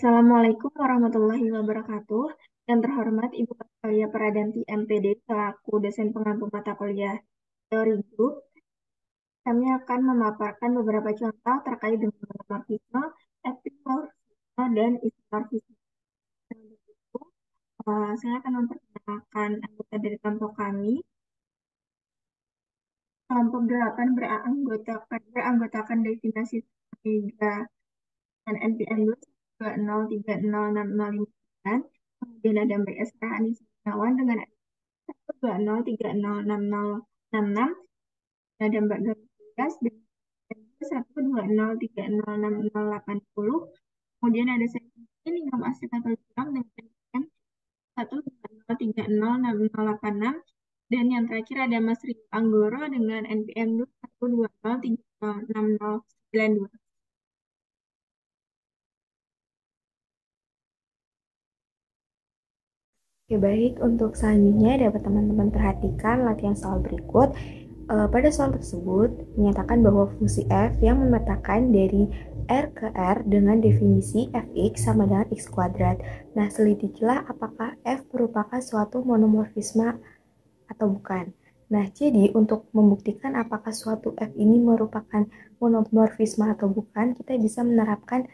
Assalamualaikum warahmatullahi wabarakatuh. Yang terhormat Ibu Atalia Paradanti MPD selaku dosen pengampu mata kuliah teori grup, kami akan memaparkan beberapa contoh terkait dengan monomorfisme, epimorfisme, dan isomorfisme. Untuk itu, saya akan memperkenalkan anggota dari kelompok kami. Kelompok 8 beranggotakan destinasi Mega dan NPM 220306059. Kemudian ada Mbak Esra Anissa Gunawan dengan 120306066. Ada Mbak Gabrias dengan 120306080. Kemudian ada saya ini Imam Asyifatul Kiram dengan NPM 120306086. Dan yang terakhir ada Mas Rio Anggoro dengan NPM 120306092. Oke, baik. Untuk selanjutnya dapat teman-teman perhatikan latihan soal berikut. Pada soal tersebut menyatakan bahwa fungsi f yang memetakan dari R ke R dengan definisi fx sama dengan x kuadrat. Nah, selidikilah apakah f merupakan suatu monomorfisme atau bukan. Nah, jadi untuk membuktikan apakah suatu f ini merupakan monomorfisme atau bukan, kita bisa menerapkan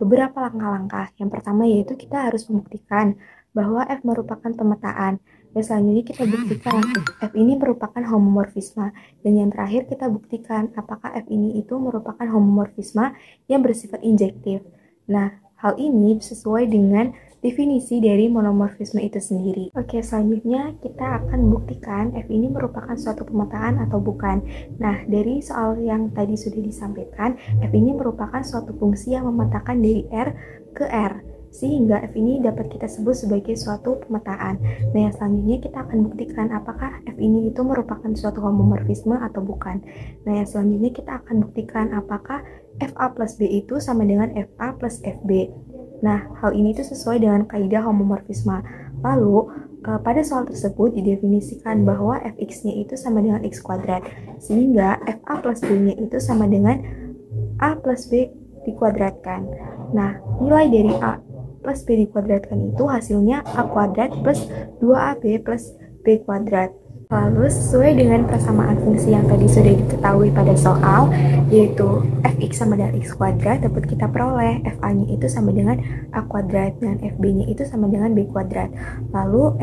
beberapa langkah-langkah. Yang pertama yaitu kita harus membuktikan bahwa f merupakan pemetaan. Dan selanjutnya kita buktikan f ini merupakan homomorfisme. Dan yang terakhir kita buktikan apakah f ini itu merupakan homomorfisme yang bersifat injektif. Nah, hal ini sesuai dengan definisi dari monomorfisme itu sendiri. Oke, selanjutnya kita akan buktikan f ini merupakan suatu pemetaan atau bukan. Nah, dari soal yang tadi sudah disampaikan, f ini merupakan suatu fungsi yang memetakan dari R ke R, sehingga f ini dapat kita sebut sebagai suatu pemetaan. Nah, yang selanjutnya kita akan buktikan apakah f ini itu merupakan suatu homomorfisme atau bukan. Nah, yang selanjutnya kita akan buktikan apakah fa plus b itu sama dengan fa plus fb. Nah, hal ini itu sesuai dengan kaidah homomorfisme. Lalu, pada soal tersebut didefinisikan bahwa fx-nya itu sama dengan x kuadrat, sehingga fa plus b-nya itu sama dengan a plus b dikuadratkan. Nah, nilai dari a plus b dikuadratkan itu hasilnya a kuadrat plus 2ab plus b kuadrat. Lalu sesuai dengan persamaan fungsi yang tadi sudah diketahui pada soal, yaitu fx sama dengan x kuadrat, dapat kita peroleh fa-nya itu sama dengan a kuadrat dan fb-nya itu sama dengan b kuadrat. Lalu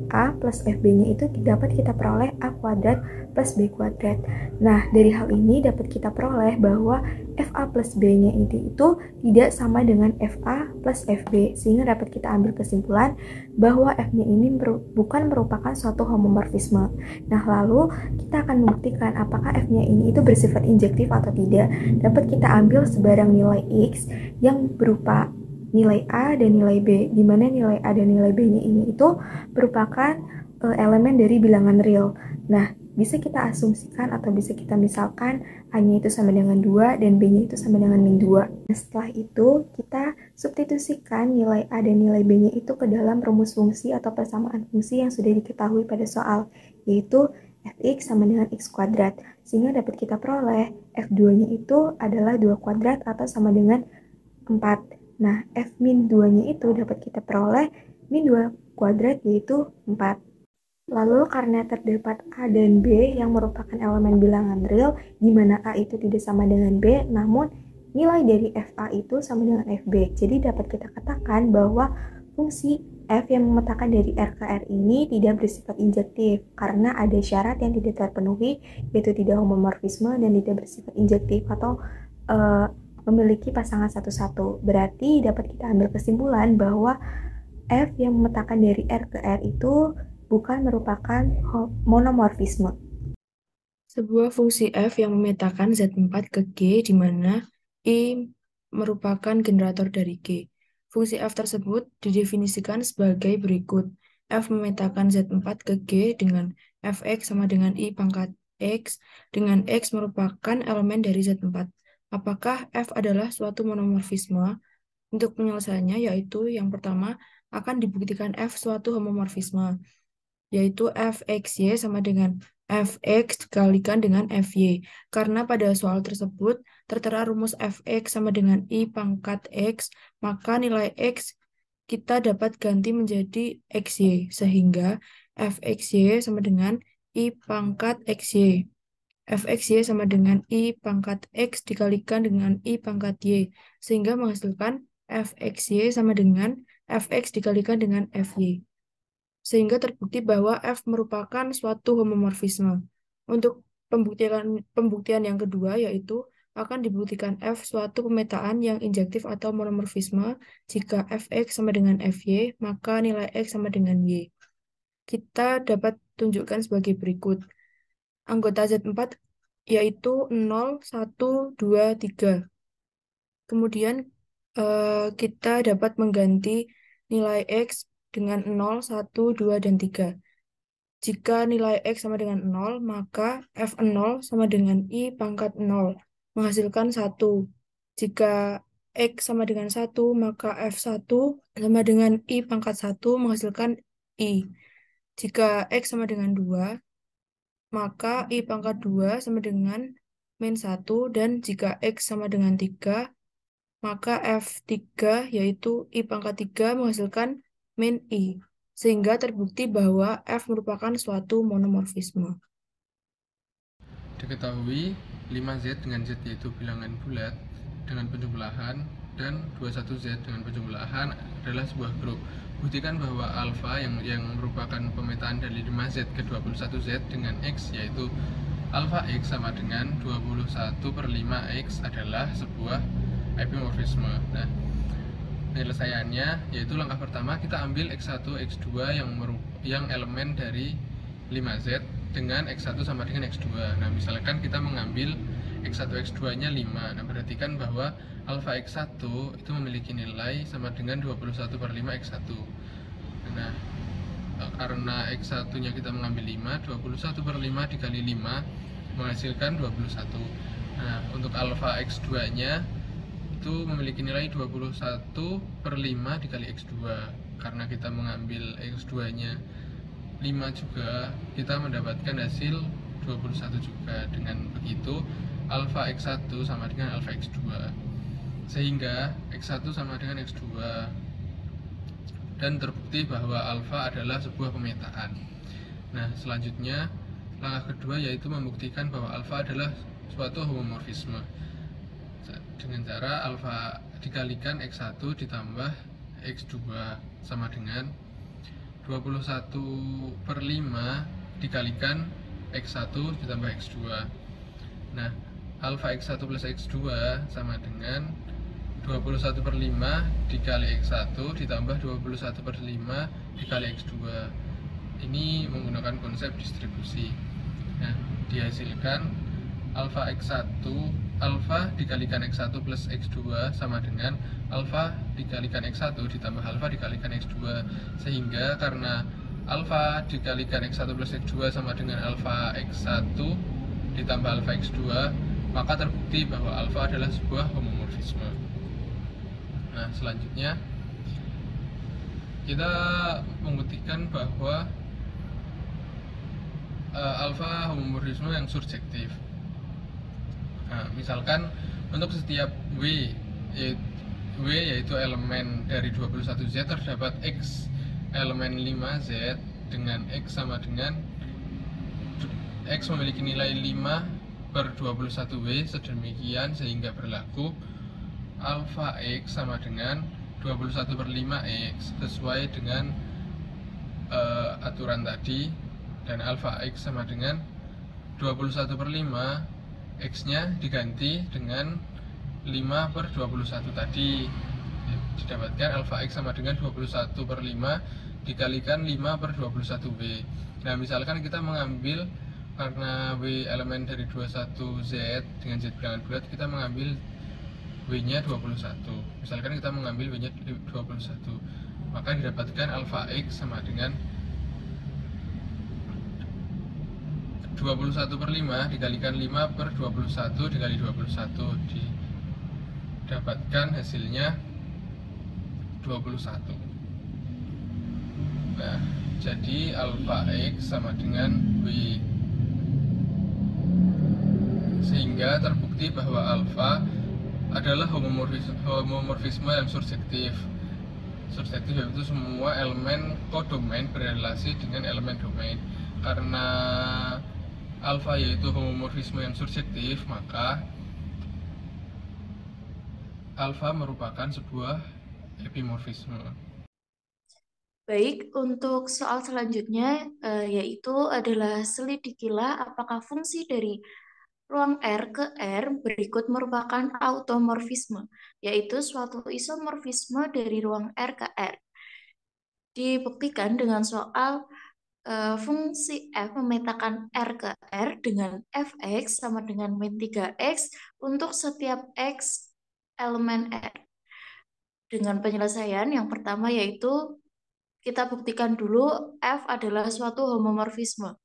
fa plus fb-nya itu dapat kita peroleh a kuadrat plus b kuadrat. Nah, dari hal ini dapat kita peroleh bahwa fa plus b-nya itu tidak sama dengan fa plus fb, sehingga dapat kita ambil kesimpulan bahwa f-nya ini bukan merupakan suatu homomorfisme. Nah, lalu kita akan membuktikan apakah f-nya ini itu bersifat injektif atau tidak. Dapat kita ambil sebarang nilai x yang berupa nilai a dan nilai b, di mana nilai a dan nilai b-nya ini itu merupakan elemen dari bilangan real. Nah, bisa kita asumsikan atau bisa kita misalkan A-nya itu sama dengan 2 dan B-nya itu sama dengan min 2. Nah, setelah itu kita substitusikan nilai A dan nilai B-nya itu ke dalam rumus fungsi atau persamaan fungsi yang sudah diketahui pada soal, yaitu fx sama dengan x kuadrat, sehingga dapat kita peroleh f2-nya itu adalah 2 kuadrat atau sama dengan 4. Nah, f min 2-nya itu dapat kita peroleh min 2 kuadrat yaitu 4. Lalu karena terdapat A dan B yang merupakan elemen bilangan real, di mana A itu tidak sama dengan B, namun nilai dari FA itu sama dengan FB. Jadi dapat kita katakan bahwa fungsi F yang memetakan dari R ke R ini tidak bersifat injektif, karena ada syarat yang tidak terpenuhi, yaitu tidak homomorfisme dan tidak bersifat injektif atau memiliki pasangan satu-satu. Berarti dapat kita ambil kesimpulan bahwa F yang memetakan dari R ke R itu bukan merupakan monomorfisme. Sebuah fungsi f yang memetakan Z4 ke G di mana I merupakan generator dari G. Fungsi f tersebut didefinisikan sebagai berikut. F memetakan Z4 ke G dengan fx sama dengan I pangkat x, dengan x merupakan elemen dari Z4. Apakah f adalah suatu monomorfisme? Untuk penyelesaiannya yaitu yang pertama akan dibuktikan f suatu homomorfisme, yaitu fxy sama dengan fx dikalikan dengan fy. Karena pada soal tersebut tertera rumus fx sama dengan i pangkat x, maka nilai x kita dapat ganti menjadi xy, sehingga fxy sama dengan i pangkat xy. fxy sama dengan i pangkat x dikalikan dengan i pangkat y, sehingga menghasilkan fxy sama dengan fx dikalikan dengan fy. Sehingga terbukti bahwa f merupakan suatu homomorfisme. Untuk pembuktian yang kedua yaitu akan dibuktikan f suatu pemetaan yang injektif atau monomorfisme jika fx sama dengan fy, maka nilai x sama dengan y. Kita dapat tunjukkan sebagai berikut. Anggota Z4 yaitu 0, 1, 2, 3. Kemudian kita dapat mengganti nilai x dengan 0, 1, 2, dan 3. Jika nilai x sama dengan 0, maka f0 sama dengan i pangkat 0, menghasilkan 1. Jika x sama dengan 1, maka f1 sama dengan i pangkat 1, menghasilkan i. Jika x sama dengan 2, maka i pangkat 2 sama dengan min 1, dan jika x sama dengan 3, maka f3 yaitu i pangkat 3 menghasilkan min i. Sehingga terbukti bahwa f merupakan suatu monomorfisme. Diketahui 5Z dengan Z yaitu bilangan bulat dengan penjumlahan dan 21Z dengan penjumlahan adalah sebuah grup. Buktikan bahwa alfa yang merupakan pemetaan dari 5Z ke 21Z dengan X yaitu alfa X sama dengan 21/5X adalah sebuah epimorfisme. Nah, penyelesaiannya yaitu langkah pertama kita ambil X1, X2 yang elemen dari 5Z dengan X1 sama dengan X2. Nah, misalkan kita mengambil X1, X2 nya 5. Nah, berarti kan bahwa alfa X1 itu memiliki nilai sama dengan 21/5 X1. Nah, karena X1 nya kita mengambil 5, 21/5 dikali 5 menghasilkan 21. Nah, untuk alfa X2 nya itu memiliki nilai 21/5 dikali X2. Karena kita mengambil X2 nya 5 juga, kita mendapatkan hasil 21 juga. Dengan begitu alfa X1 sama dengan alfa X2, sehingga X1 sama dengan X2, dan terbukti bahwa alfa adalah sebuah pemetaan. Nah, selanjutnya langkah kedua yaitu membuktikan bahwa alfa adalah suatu homomorfisme dengan cara alfa dikalikan X1 ditambah X2 sama dengan 21/5 dikalikan X1 ditambah X2. Nah, alfa X1 plus X2 sama dengan 21/5 dikali X1 ditambah 21/5 dikali X2. Ini menggunakan konsep distribusi. Nah, dihasilkan alfa dikalikan X1 plus X2 sama dengan alfa dikalikan X1 ditambah alfa dikalikan X2. Sehingga karena alfa dikalikan X1 plus X2 sama dengan alfa X1 ditambah alfa X2, maka terbukti bahwa alfa adalah sebuah homomorfisme. Nah, selanjutnya kita membuktikan bahwa alfa homomorfisme yang surjektif. Nah, misalkan untuk setiap W yaitu elemen dari 21Z terdapat X elemen 5Z dengan X sama dengan X memiliki nilai 5/21W sedemikian sehingga berlaku alfa X sama dengan 21/5X sesuai dengan aturan tadi, dan alfa X sama dengan 21/5, X nya diganti dengan 5/21 tadi, didapatkan alfa X sama dengan 21/5 dikalikan 5/21W. Nah, misalkan kita mengambil, karena W elemen dari 21Z dengan Z bilangan bulat, kita mengambil W nya 21. Misalkan kita mengambil W nya 21, maka didapatkan alfa X sama dengan 21/5 dikalikan 5/21 dikali 21, didapatkan hasilnya 21. Nah, jadi alfa X sama dengan W sehingga terbukti bahwa alfa adalah homomorfisme yang surjektif. Surjektif yaitu semua elemen kodomain berrelasi dengan elemen domain. Karena alfa yaitu homomorfisme yang surjektif, maka alfa merupakan sebuah epimorfisme. Baik, untuk soal selanjutnya yaitu adalah selidikilah apakah fungsi dari ruang R ke R berikut merupakan automorfisme, yaitu suatu isomorfisme dari ruang R ke R. Dibuktikan dengan soal fungsi f memetakan R ke R dengan fx sama dengan min 3x untuk setiap x elemen R. Dengan penyelesaian yang pertama yaitu kita buktikan dulu f adalah suatu homomorfisme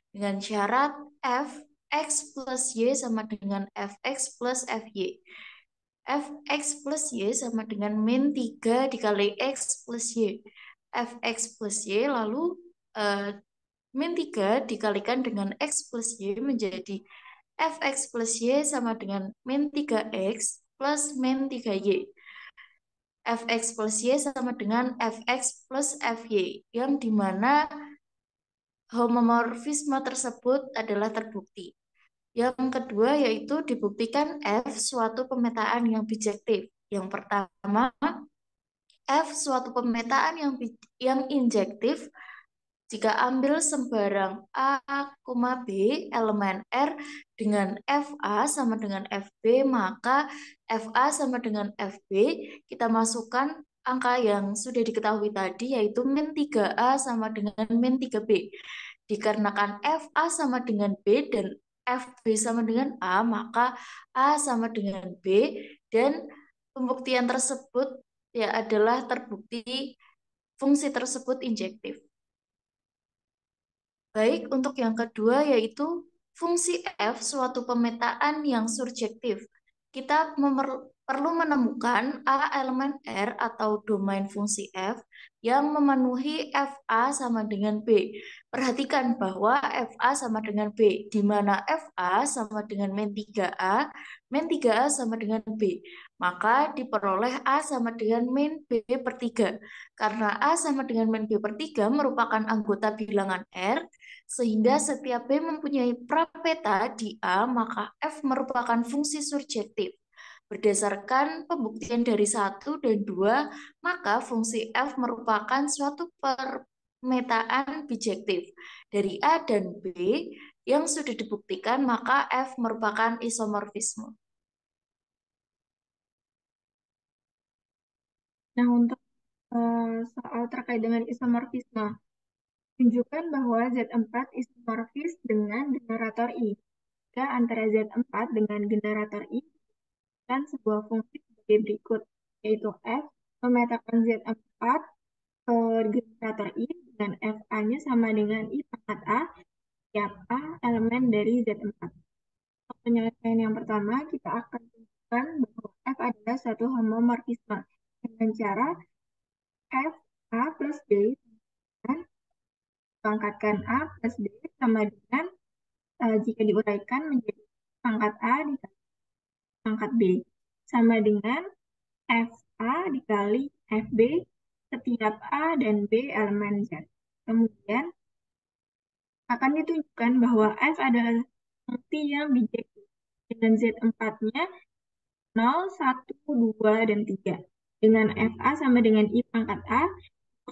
dengan syarat fx plus y sama dengan fx plus fy. Fx plus y sama dengan min 3 dikali x plus y. Fx plus y lalu min 3 dikalikan dengan x plus y menjadi fx plus y sama dengan min 3x plus min 3y. Fx plus y sama dengan fx plus fy, yang dimana homomorfisme tersebut adalah terbukti. Yang kedua yaitu dibuktikan F suatu pemetaan yang bijektif. Yang pertama, F suatu pemetaan yang injektif jika ambil sembarang A, B elemen R dengan FA sama dengan FB, maka FA sama dengan FB kita masukkan angka yang sudah diketahui tadi yaitu min 3A sama dengan min 3B. Dikarenakan FA sama dengan B dan FB sama dengan A, maka A sama dengan B, dan pembuktian tersebut ya adalah terbukti fungsi tersebut injektif. Baik, untuk yang kedua yaitu fungsi f suatu pemetaan yang surjektif. Kita perlu menemukan A elemen R atau domain fungsi f yang memenuhi FA sama dengan B. Perhatikan bahwa FA sama dengan B, di mana FA sama dengan min 3A, min 3A sama dengan B. Maka diperoleh A sama dengan min B per 3. Karena A sama dengan min B per 3 merupakan anggota bilangan R, sehingga setiap B mempunyai prapeta di A, maka F merupakan fungsi surjektif. Berdasarkan pembuktian dari 1 dan 2, maka fungsi F merupakan suatu permetaan bijektif dari A dan B yang sudah dibuktikan, maka F merupakan isomorfisme. Nah, untuk soal terkait dengan isomorfisme, tunjukkan bahwa Z4 isomorfis dengan generator I. Jika antara Z4 dengan generator I dan sebuah fungsi sebagai berikut, yaitu F memetakan Z4 ke generator I dengan FA-nya sama dengan I pangkat A, setiap A elemen dari Z4. Untuk penyelesaian yang pertama, kita akan tunjukkan bahwa F adalah suatu homomorfisme dengan cara F A plus B dan pangkatkan A plus B sama dengan jika diuraikan menjadi pangkat A dikali pangkat B sama dengan FA dikali FB setiap A dan B elemen Z. Kemudian akan ditunjukkan bahwa F adalah fungsi yang bijektif dengan Z4-nya 0, 1, 2, dan 3. Dengan FA sama dengan I pangkat A,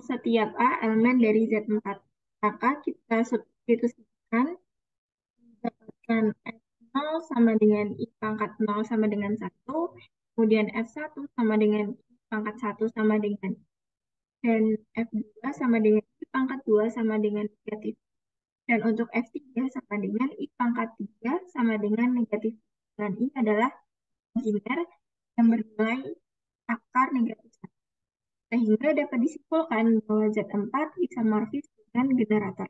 setiap A elemen dari Z4. Maka kita substitusikan mendapatkan F0 sama dengan I pangkat 0 sama dengan 1, kemudian F1 sama dengan I pangkat 1 sama dengan, dan F2 sama dengan I pangkat 2 sama dengan negatif. Dan untuk F3 sama dengan I pangkat 3 sama dengan negatif. Dan ini adalah imajiner yang bernilai akar negatif 1. Sehingga dapat disimpulkan bahwa Z4 isomorfis dengan generator.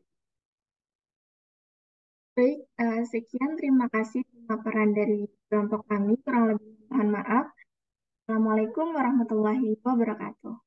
Baik, sekian terima kasih pemaparan dari kelompok kami. Kurang lebih mohon maaf. Assalamualaikum warahmatullahi wabarakatuh.